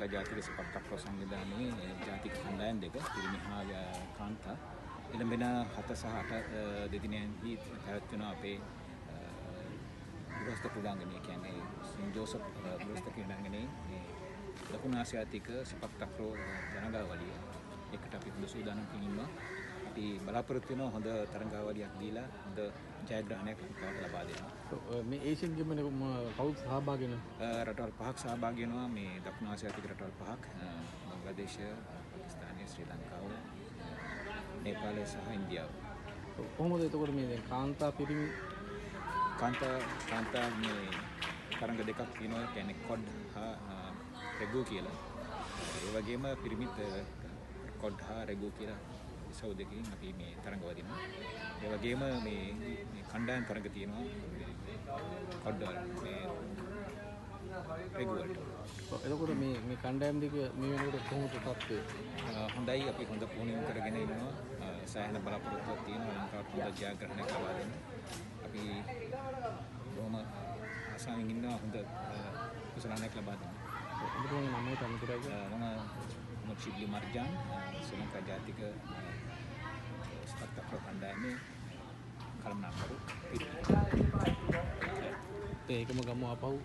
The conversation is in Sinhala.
ලංකා ජාතික සෙපක් තක්රෝ සංවිධානයේ ජාතික කණ්ඩායම් දෙක පිරිමි හා කාන්තා එළඹෙන 7 සහ 8 දෙදිනයන්හි පැවැත්වෙන අපේ ගෘහස්ත ක්‍රීඩාංගණය කියන්නේ සෙන් ජෝසප් ගෘහස්ත ක්‍රීඩාංගණයේ දකුණු ආසියාතික සෙපක් තක්රෝ තරඟාවලිය එකට අපි හොඳ සූදානම් කිරීම අපි බලාපොරොත්තු වෙනවා හොඳ තරඟාවලියක් දීලා හොඳ ජයග්‍රහණයක් ලබා දෙනවා. මේ ඒෂියන් ගේම් එකේ කවුද සහභාගී වෙන්නේ? රටවල් 5ක් සහභාගී වෙනවා. මේ දකුණු ආසියාතික රටවල් 5ක් බංග්ලාදේශ, පාකිස්තානය, ශ්‍රී ලංකාව, නේපාලය සහ ඉන්දියාව. කොහොමද එතකොට මේ දැන් කාන්තා පිරිමි කාන්තා මේ තරඟ දෙකක් තියෙනවා. කියන්නේ කොඩ් හා රෙගු කියලා. ඒ වගේම පිරිමිත් කොඩ් හා රෙගු කියලා සව් දෙකකින් අපි මේ තරඟ වදිනවා. ඒ වගේම මේ කණ්ඩායම් තරඟ තියෙනවා. කොඩ් වල මේ රෙගු වලට. එතකොට මේ කණ්ඩායම් දෙක මේ වෙනකොට කොහොමද තත්ත්වය? හොඳයි, අපි හොඳ පුහුණුවීම් කරගෙන ඉන්නවා. සෑහෙන බලාපොරොත්තුවක් තියෙනවා ලංකාවට හොඳ ජයග්‍රහණයක් ලබා දෙන්න. අපි බොහොම ආසාවෙන් ඉන්නවා හොඳ කුසලානයක් ලබා දෙන්න. ඔබතුමාගේ නම තනතුරයි? මම චිබ්ලි මර්ජාන් ශ්‍රී ලංකා ජාතික සෙපක් තක්රෝ කණ්ඩායමේ කළමනාකරු පිරිමි. ඒකම ගමු ආපහු